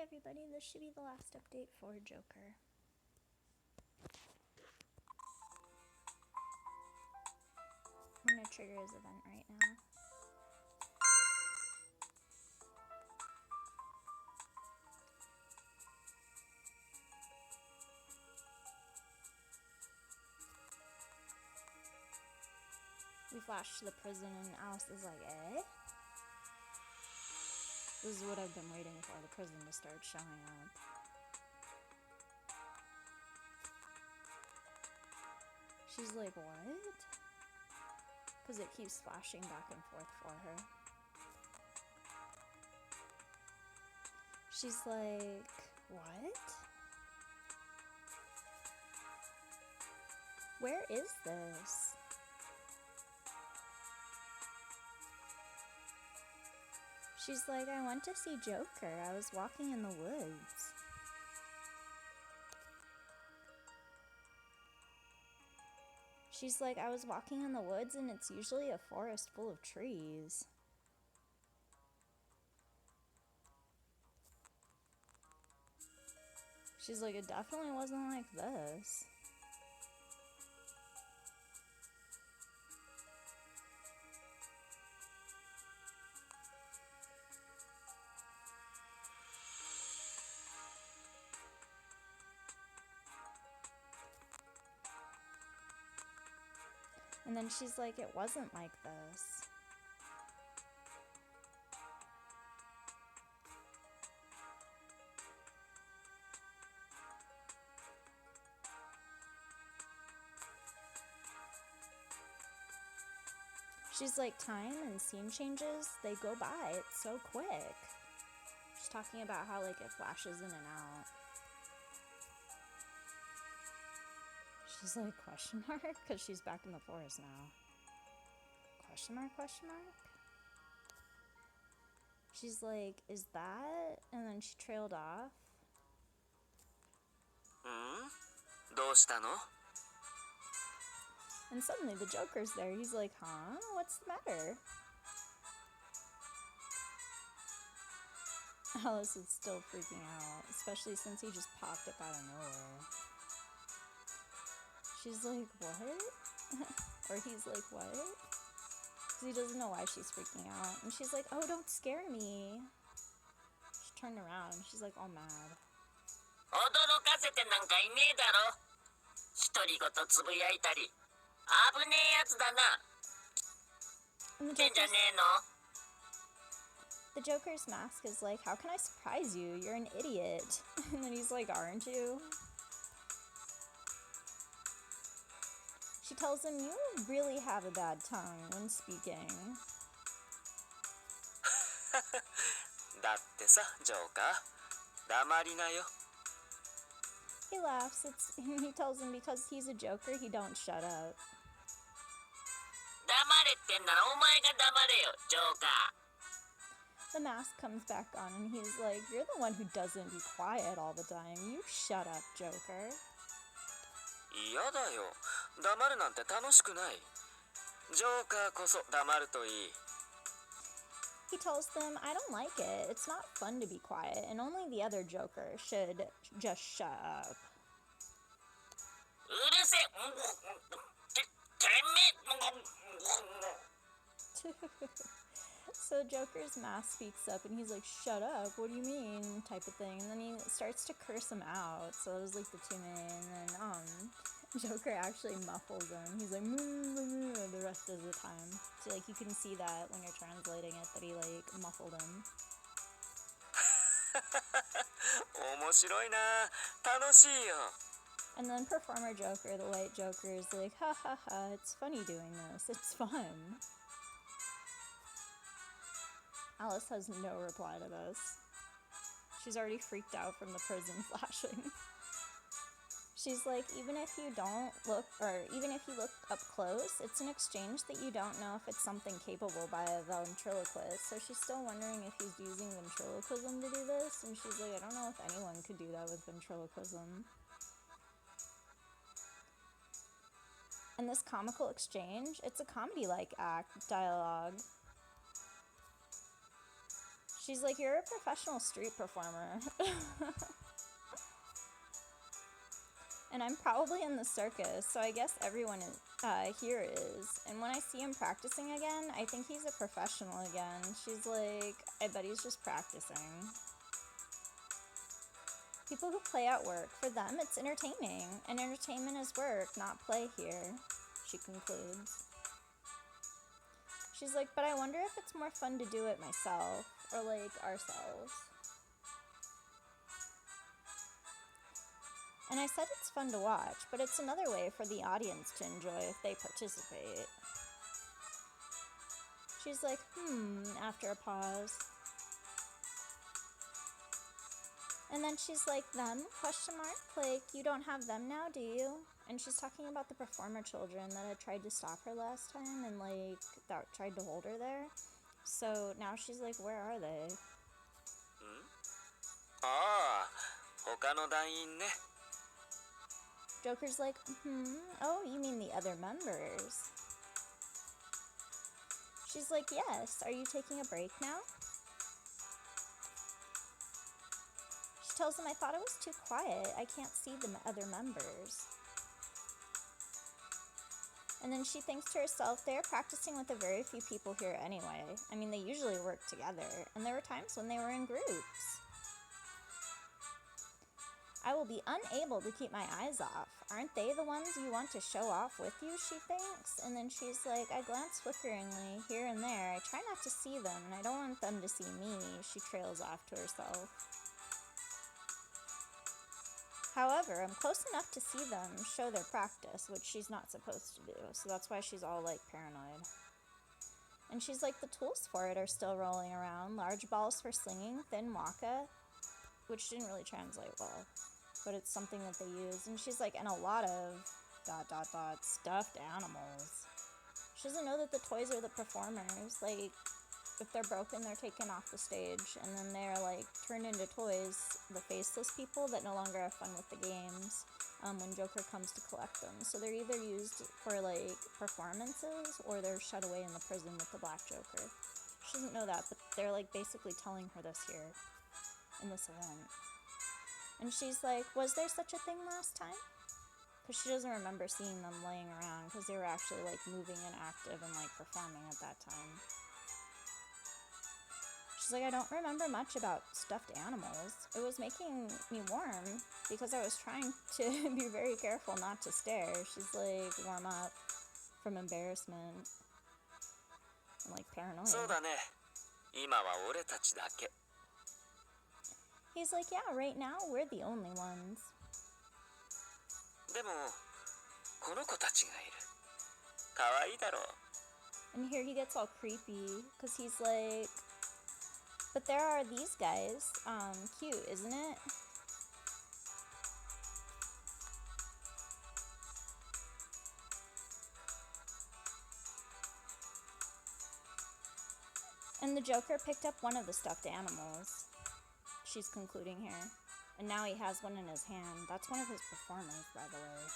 everybody, this should be the last update for Joker. I'm gonna trigger his event right now. We flash to the prison and Alice is like, eh? This is what I've been waiting for, the prison to start showing up. She's like, what? Because it keeps flashing back and forth for her. She's like, what? Where is this? She's like, I went to see Joker. I was walking in the woods. She's like, I was walking in the woods and it's usually a forest full of trees. She's like, it definitely wasn't like this. And then she's like, it wasn't like this. She's like, time and scene changes, they go by, it's so quick. She's talking about how, like, it flashes in and out. She's like, question mark? Because she's back in the forest now. Question mark, question mark? She's like, is that? And then she trailed off. And suddenly the Joker's there. He's like, huh? What's the matter? Alice is still freaking out, especially since he just popped up out of nowhere. She's like, what? Or he's like, what? Because he doesn't know why she's freaking out. And she's like, oh, don't scare me. She turned around and she's like all mad. And the Joker's mask is like, how can I surprise you? You're an idiot. And then he's like, aren't you? She tells him, you really have a bad tongue when speaking. He laughs. He tells him because he's a Joker, he don't shut up. The mask comes back on and he's like, you're the one who doesn't be quiet all the time. You shut up, Joker. He tells them, I don't like it. It's not fun to be quiet, and only the other Joker should just shut up. So Joker's mask speaks up and he's like, shut up, what do you mean, type of thing. And then he starts to curse him out. So it was like the two men, and then Joker actually muffles him. He's like, moo, the rest of the time. So like you can see that when you're translating it, that he like muffled him. And then Performer Joker, the white Joker, is like, ha ha ha, it's funny doing this, it's fun. Alice has no reply to this. She's already freaked out from the prison flashing. She's like, even if you look up close, it's an exchange that you don't know if it's something capable by a ventriloquist. So she's still wondering if he's using ventriloquism to do this, and she's like, I don't know if anyone could do that with ventriloquism. And this comical exchange, it's a comedy-like act, dialogue. She's like, you're a professional street performer. And I'm probably in the circus, so I guess everyone here is. And when I see him practicing again, I think he's a professional again. She's like, I bet he's just practicing. People who play at work, for them it's entertaining. And entertainment is work, not play here, she concludes. She's like, but I wonder if it's more fun to do it myself, or like ourselves. And I said it's fun to watch, but it's another way for the audience to enjoy if they participate. She's like, after a pause. And then she's like, them? Question mark. Like, you don't have them now, do you? And she's talking about the performer children that had tried to stop her last time and, like, that tried to hold her there. So now she's like, where are they? Joker's like, oh, you mean the other members? She's like, yes, are you taking a break now? She tells him, I thought it was too quiet. I can't see the other members. And then she thinks to herself, they're practicing with a very few people here anyway. I mean, they usually work together, and there were times when they were in groups. I will be unable to keep my eyes off. Aren't they the ones you want to show off with you, she thinks? And then she's like, I glance flickeringly here and there. I try not to see them, and I don't want them to see me. She trails off to herself. However, I'm close enough to see them show their practice, which she's not supposed to do. So that's why she's all, like, paranoid. And she's like, the tools for it are still rolling around. Large balls for slinging, thin waka, which didn't really translate well. But it's something that they use. And she's like, and a lot of ... stuffed animals. She doesn't know that the toys are the performers. Like, if they're broken, they're taken off the stage. And then they're, like, turned into toys, the faceless people that no longer have fun with the games, when Joker comes to collect them. So they're either used for, like, performances, or they're shut away in the prison with the Black Joker. She doesn't know that, but they're, like, basically telling her this here, in this event. And she's like, was there such a thing last time? Because she doesn't remember seeing them laying around, because they were actually, like, moving and active and, like, performing at that time. She's like, I don't remember much about stuffed animals. It was making me warm, because I was trying to be very careful not to stare. She's like, warm up from embarrassment and, like, paranoia. He's like, yeah, right now, we're the only ones. And here he gets all creepy, because he's like, but there are these guys. Cute, isn't it? And the Joker picked up one of the stuffed animals. She's concluding here. And now he has one in his hand. That's one of his performers, by the way.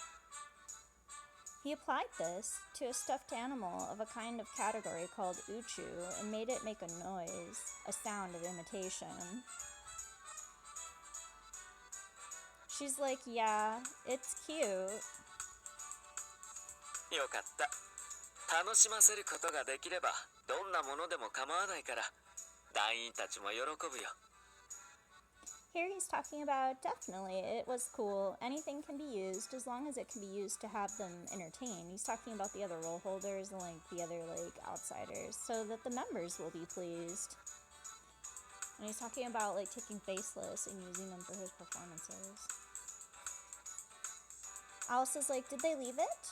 He applied this to a stuffed animal of a kind of category called uchu and made it make a noise, a sound of imitation. She's like, yeah, it's cute. よかった。楽しませることができれば、どんなものでも構わないから、団員たちも喜ぶよ。Here he's talking about, definitely, it was cool. Anything can be used as long as it can be used to have them entertained. He's talking about the other role holders and, like, the other, like, outsiders, so that the members will be pleased. And he's talking about, like, taking Faceless and using them for his performances. Alice is like, did they leave it?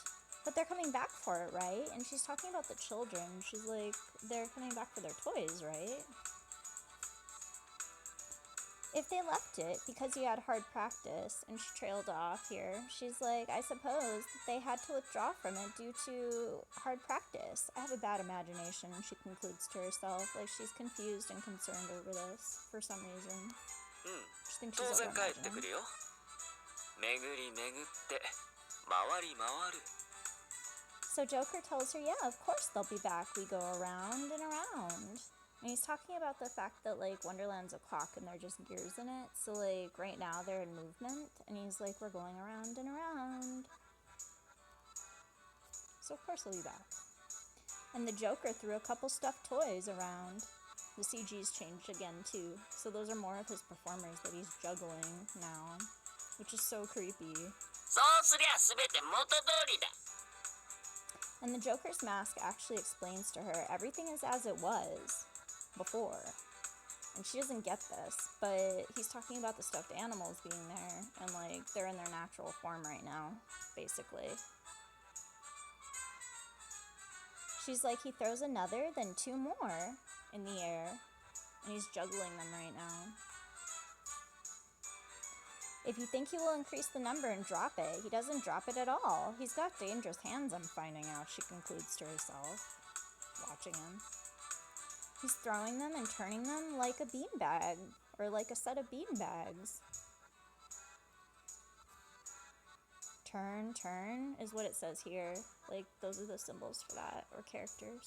But they're coming back for it, right? And she's talking about the children. She's like, they're coming back for their toys, right? If they left it because you had hard practice, and she trailed off here, she's like, I suppose that they had to withdraw from it due to hard practice. I have a bad imagination, she concludes to herself, like she's confused and concerned over this for some reason. She thinks she's over-imagining. So Joker tells her, yeah, of course they'll be back. We go around and around. And he's talking about the fact that, like, Wonderland's a clock and they're just gears in it. So, like, right now they're in movement. And he's like, we're going around and around. So, of course, he'll be back. And the Joker threw a couple stuffed toys around. The CG's changed again, too. So those are more of his performers that he's juggling now. Which is so creepy. And the Joker's mask actually explains to her everything is as it was before. And she doesn't get this, but he's talking about the stuffed animals being there, and like they're in their natural form right now, basically. She's like, he throws another, then two more in the air, and he's juggling them right now. If you think he will increase the number and drop it, he doesn't drop it at all. He's got dangerous hands, I'm finding out, she concludes to herself, watching him. He's throwing them and turning them like a beanbag, or like a set of beanbags. Turn, turn is what it says here. Like, those are the symbols for that, or characters.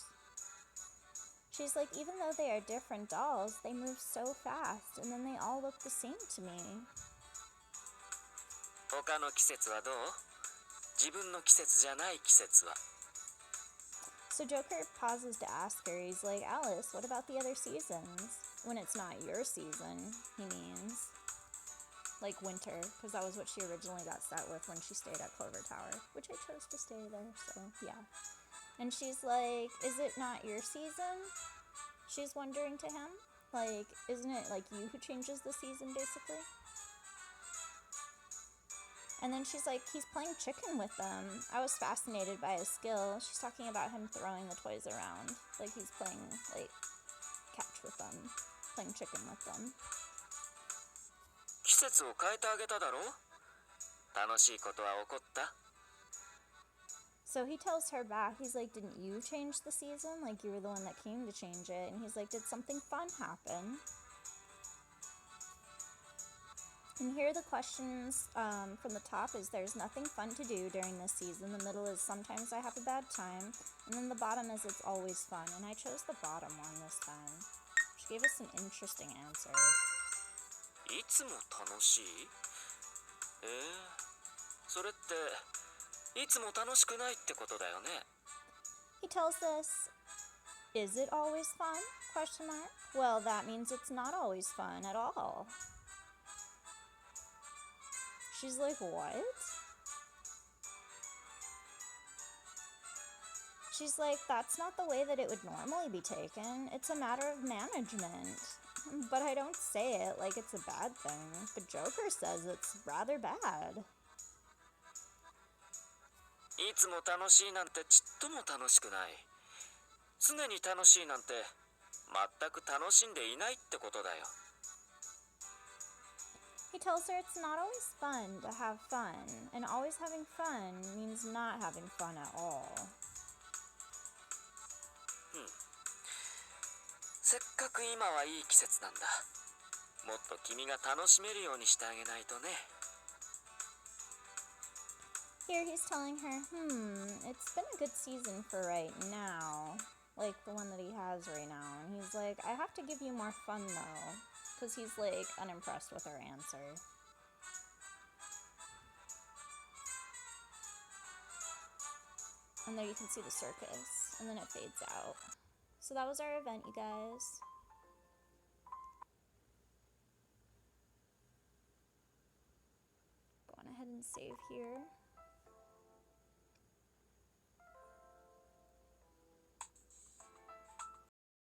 She's like, even though they are different dolls, they move so fast, and then they all look the same to me. 他の季節はどう? 自分の季節じゃない季節は? So Joker pauses to ask her, he's like, Alice, what about the other seasons? When it's not your season, he means. Like winter, because that was what she originally got set with when she stayed at Clover Tower, which I chose to stay there, so yeah. And she's like, is it not your season? She's wondering to him. Like, isn't it like you who changes the season, basically? And then she's like, he's playing chicken with them. I was fascinated by his skill. She's talking about him throwing the toys around. Like he's playing, like, catch with them. Playing chicken with them. 季節を変えてあげただろ? 楽しいことは起こった? So he tells her back, he's like, didn't you change the season? Like, you were the one that came to change it. And he's like, did something fun happen? And here are the questions from the top is there's nothing fun to do during this season. The middle is sometimes I have a bad time. And then the bottom is it's always fun. And I chose the bottom one this time. She gave us an interesting answer. いつも楽しい? それっていつも楽しくないってことだよね? He tells us, is it always fun? Question mark. Well, that means it's not always fun at all. She's like, what? She's like, that's not the way that it would normally be taken. It's a matter of management. But I don't say it like it's a bad thing. But Joker says it's rather bad. いつも楽しいなんてちっとも楽しくない。常に楽しいなんて全く楽しんでいないってことだよ。He tells her it's not always fun to have fun, and always having fun means not having fun at all. せっかく今はいい季節なんだ。もっと君が楽しめるようにしてあげないとね。Here he's telling her, it's been a good season for right now. Like the one that he has right now. And he's like, I have to give you more fun though. Because he's like unimpressed with her answer. And there you can see the circus. And then it fades out. So that was our event, you guys. Go on ahead and save here.